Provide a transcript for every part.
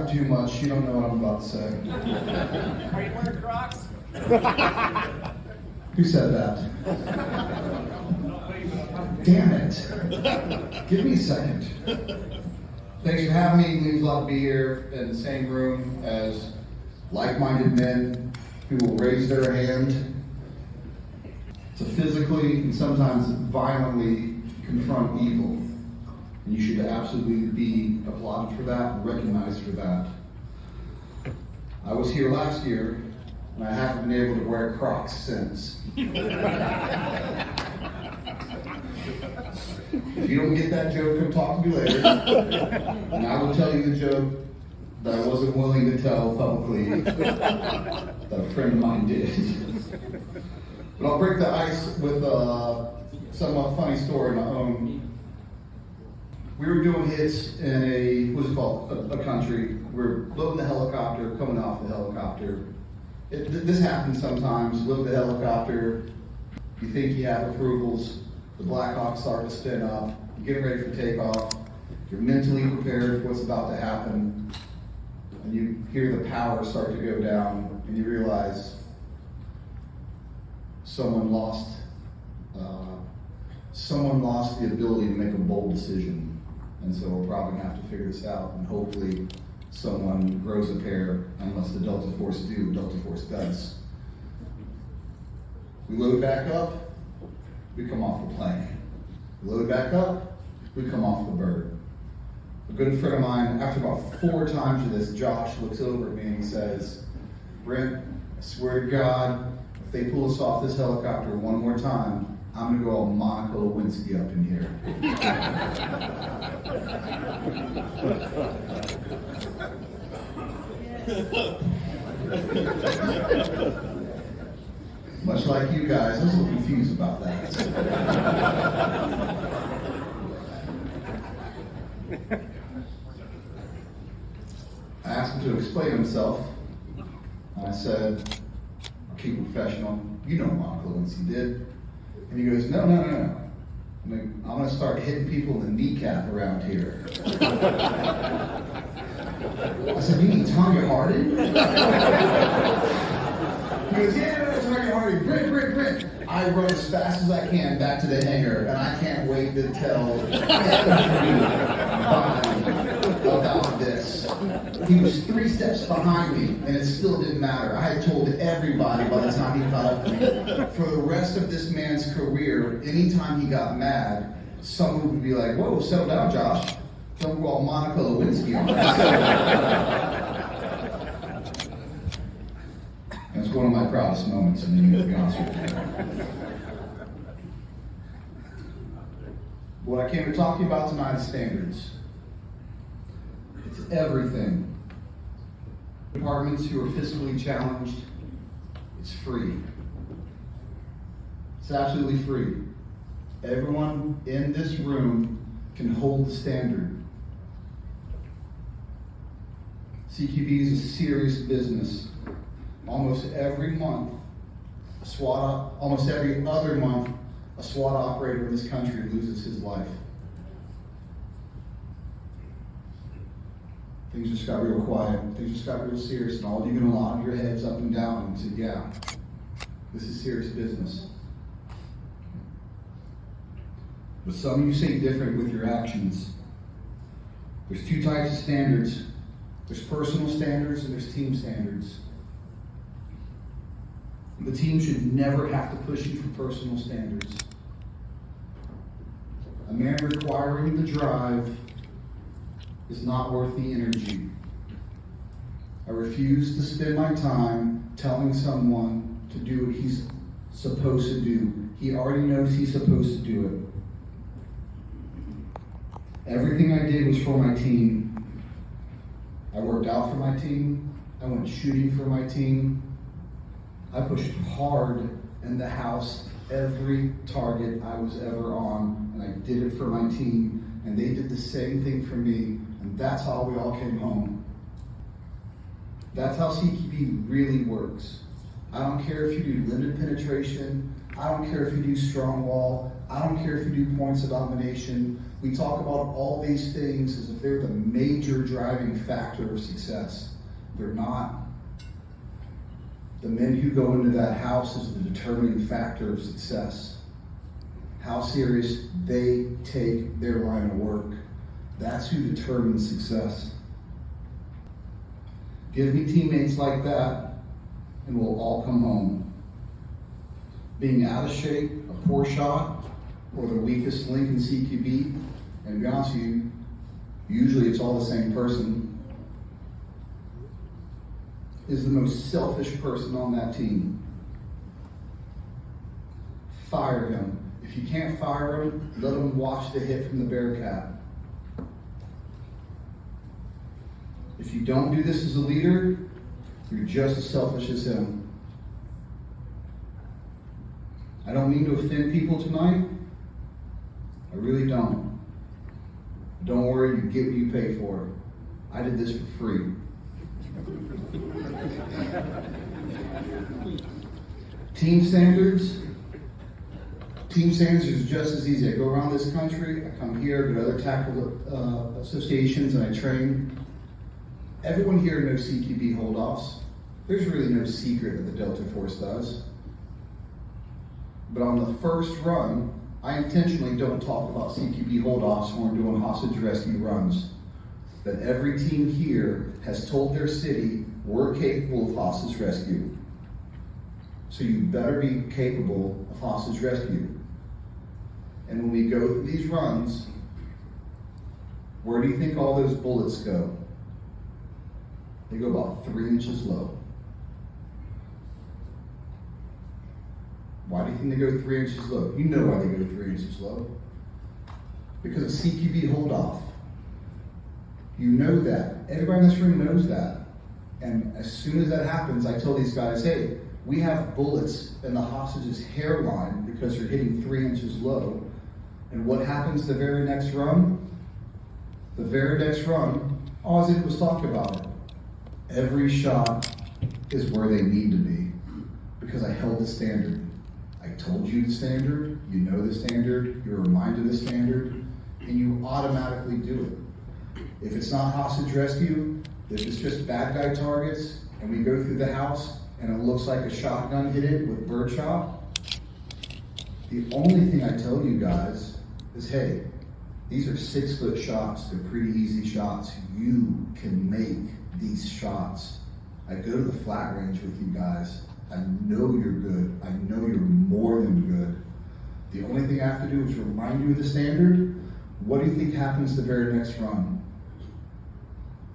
laughing too much. You don't know what I'm about to say. Are you wearing Crocs? Who said that? Damn it. Give me a second. Thanks for having me. It means a lot to be here in the same room as like-minded men who will raise their hand to physically and sometimes violently confront evil. And you should absolutely be applauded for that and recognized for that. I was here last year, and I haven't been able to wear Crocs since. If you don't get that joke, come talk to me later. And I will tell you the joke that I wasn't willing to tell publicly that a friend of mine did. But I'll break the ice with a somewhat funny story of my own. We were doing hits in a country. We're loading the helicopter, coming off the helicopter. This happens sometimes. Load the helicopter. You think you have approvals. The Blackhawks start to spin up. You're getting ready for takeoff. You're mentally prepared for what's about to happen. And you hear the power start to go down, and you realize someone lost the ability to make a bold decision. And so we're probably going to have to figure this out, and hopefully someone grows a pair, unless the Delta Force do, Delta Force does. We load back up, we come off the plane. We load back up, we come off the bird. A good friend of mine, after about 4 times of this, Josh looks over at me and he says, Brent, I swear to God, if they pull us off this helicopter one more time, I'm going to go all Monica Lewinsky up in here. Much like you guys, I was a little confused about that. I asked him to explain himself, and I said, I'll keep it professional. You know what Monica Lewinsky did. And he goes, no. I'm going to start hitting people in the kneecap around here. I said, you mean Tanya Harding? He goes, yeah, Tanya Harding. Brent. I run as fast as I can back to the hangar, and I can't wait to tell everybody about this. He was 3 steps behind me, and it still didn't matter. I had told everybody by the time he caught up to me. For the rest of this man's career, anytime he got mad, someone would be like, whoa, settle down, Josh. Don't go all Monica Lewinsky on us. It's one of my proudest moments in the year, to be honest with you. What I came to talk to you about tonight is standards. It's everything. Departments who are fiscally challenged, it's free. It's absolutely free. Everyone in this room can hold the standard. CQB is a serious business. Almost every month, almost every other month, a SWAT operator in this country loses his life. Things just got real quiet. Things just got real serious, and all of you are going to nod your heads up and down and say, yeah, this is serious business. But some of you say different with your actions. There's 2 types of standards. There's personal standards and there's team standards. The team should never have to push you for personal standards. A man requiring the drive is not worth the energy. I refuse to spend my time telling someone to do what he's supposed to do. He already knows he's supposed to do it. Everything I did was for my team. I worked out for my team. I went shooting for my team. I pushed hard in the house every target I was ever on, and I did it for my team, and they did the same thing for me, and that's how we all came home. That's how CQB really works. I don't care if you do limited penetration. I don't care if you do strong wall. I don't care if you do points of domination. We talk about all these things as if they're the major driving factor of success. They're not. The men who go into that house is the determining factor of success. How serious they take their line of work. That's who determines success. Give me teammates like that, and we'll all come home. Being out of shape, a poor shot, or the weakest link in CQB, and to be honest with you, usually it's all the same person, is the most selfish person on that team. Fire him. If you can't fire him, let him watch the hit from the Bearcat. If you don't do this as a leader, you're just as selfish as him. I don't mean to offend people tonight. I really don't. Don't worry, you get what you pay for. I did this for free. Team standards. Team standards is just as easy. I go around this country, I come here, go to other tactical associations, and I train. Everyone here knows CQB holdoffs. There's really no secret that the Delta Force does. But on the first run, I intentionally don't talk about CQB holdoffs when we're doing hostage rescue runs. That every team here has told their city, we're capable of hostage rescue. So you better be capable of hostage rescue. And when we go through these runs, where do you think all those bullets go? They go about 3 inches low. Why do you think they go 3 inches low? You know why they go 3 inches low. Because of CQB holdoff. You know that. Everybody in this room knows that. And as soon as that happens, I tell these guys, hey, we have bullets in the hostage's hairline because you're hitting 3 inches low. And what happens the very next run? The very next run, all I did was talk about it. Every shot is where they need to be because I held the standard. I told you the standard, you know the standard, you're reminded of the standard, and you automatically do it. If it's not hostage rescue, if it's just bad guy targets, and we go through the house and it looks like a shotgun hit it with birdshot, the only thing I tell you guys is, hey, these are 6-foot shots, they're pretty easy shots. You can make these shots. I go to the flat range with you guys. I know you're good. I know you're more than good. The only thing I have to do is remind you of the standard. What do you think happens the very next run?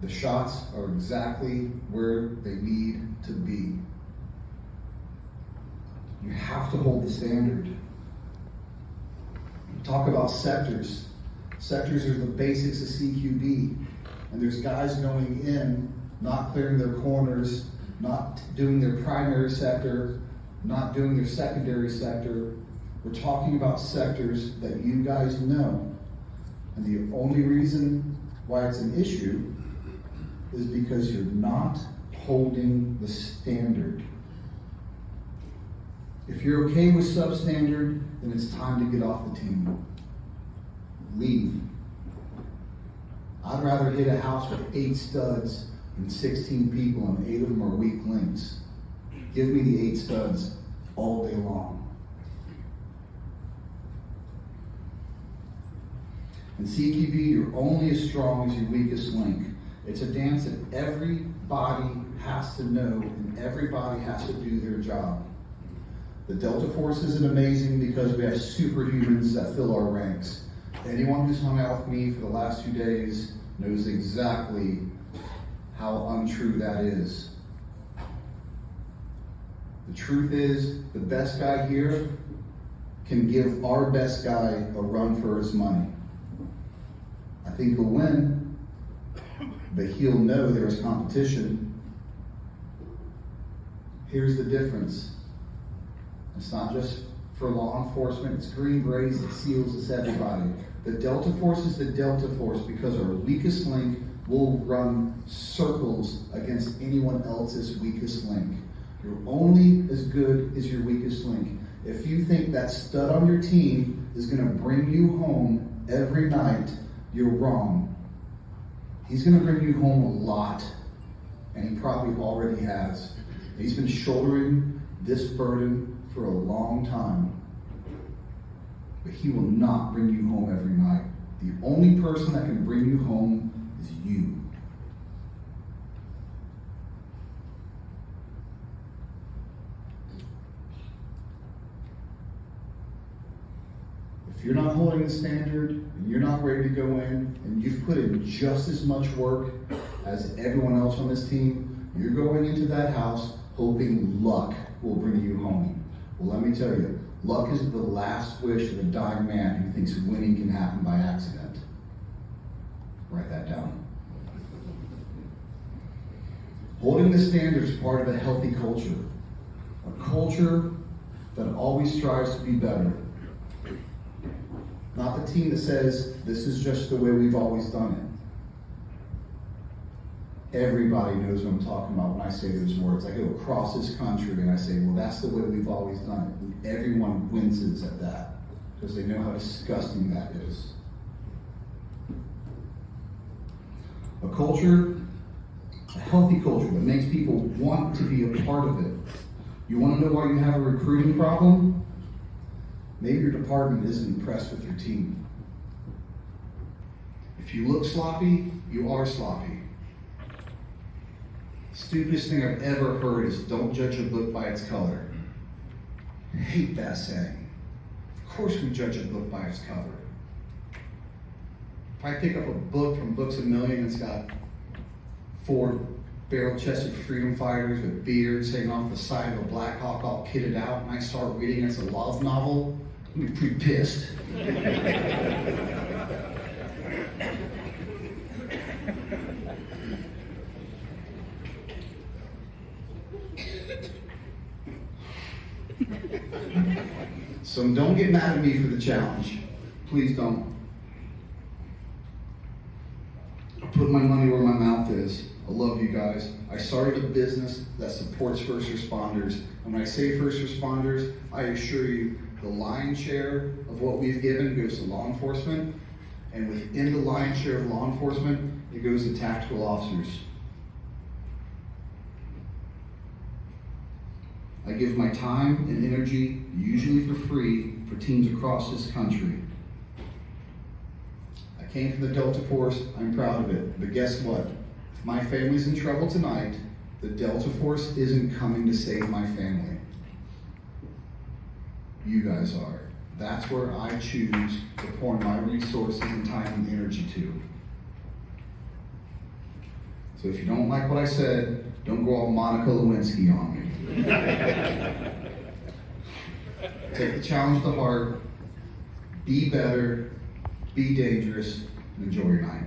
The shots are exactly where they need to be. You have to hold the standard. Talk about sectors. Sectors are the basics of CQB. And there's guys going in, not clearing their corners, not doing their primary sector, not doing their secondary sector. We're talking about sectors that you guys know. And the only reason why it's an issue is because you're not holding the standard. If you're okay with substandard, then it's time to get off the team. Leave. I'd rather hit a house with 8 studs than 16 people and 8 of them are weak links. Give me the 8 studs all day long. In CQB, you're only as strong as your weakest link. It's a dance that everybody has to know and everybody has to do their job. The Delta Force isn't amazing because we have superhumans that fill our ranks. Anyone who's hung out with me for the last 2 days knows exactly how untrue that is. The truth is, the best guy here can give our best guy a run for his money. I think he'll win, but he'll know there's competition. Here's the difference. It's not just for law enforcement, it's Green Berets, it's SEALs, it's everybody. The Delta Force is the Delta Force because our weakest link will run circles against anyone else's weakest link. You're only as good as your weakest link. If you think that stud on your team is going to bring you home every night, you're wrong. He's going to bring you home a lot, and he probably already has. He's been shouldering this burden for a long time, but he will not bring you home every night. The only person that can bring you home is you. If you're not holding the standard, and you're not ready to go in, and you've put in just as much work as everyone else on this team, you're going into that house hoping luck will bring you home. Well, let me tell you, luck is the last wish of a dying man who thinks winning can happen by accident. Write that down. Holding the standard is part of a healthy culture. A culture that always strives to be better. Not the team that says, this is just the way we've always done it. Everybody knows what I'm talking about when I say those words. I go across this country and I say, well, that's the way we've always done it. And everyone winces at that because they know how disgusting that is. A culture, a healthy culture that makes people want to be a part of it. You want to know why you have a recruiting problem? Maybe your department isn't impressed with your team. If you look sloppy, you are sloppy. Stupidest thing I've ever heard is don't judge a book by its color. I hate that saying. Of course we judge a book by its cover. If I pick up a book from Books A Million, it's got 4 barrel-chested freedom fighters with beards hanging off the side of a Black Hawk all kitted out, and I start reading it's a love novel, I'm pretty pissed. So don't get mad at me for the challenge. Please don't. I put my money where my mouth is. I love you guys. I started a business that supports first responders. And when I say first responders, I assure you the lion's share of what we've given goes to law enforcement. And within the lion's share of law enforcement, it goes to tactical officers. I give my time and energy, usually for free, for teams across this country. I came from the Delta Force, I'm proud of it. But guess what? If my family's in trouble tonight, the Delta Force isn't coming to save my family. You guys are. That's where I choose to pour my resources and time and energy to. So if you don't like what I said, don't go all Monica Lewinsky on me. Take the challenge to heart, be better, be dangerous, and enjoy your night.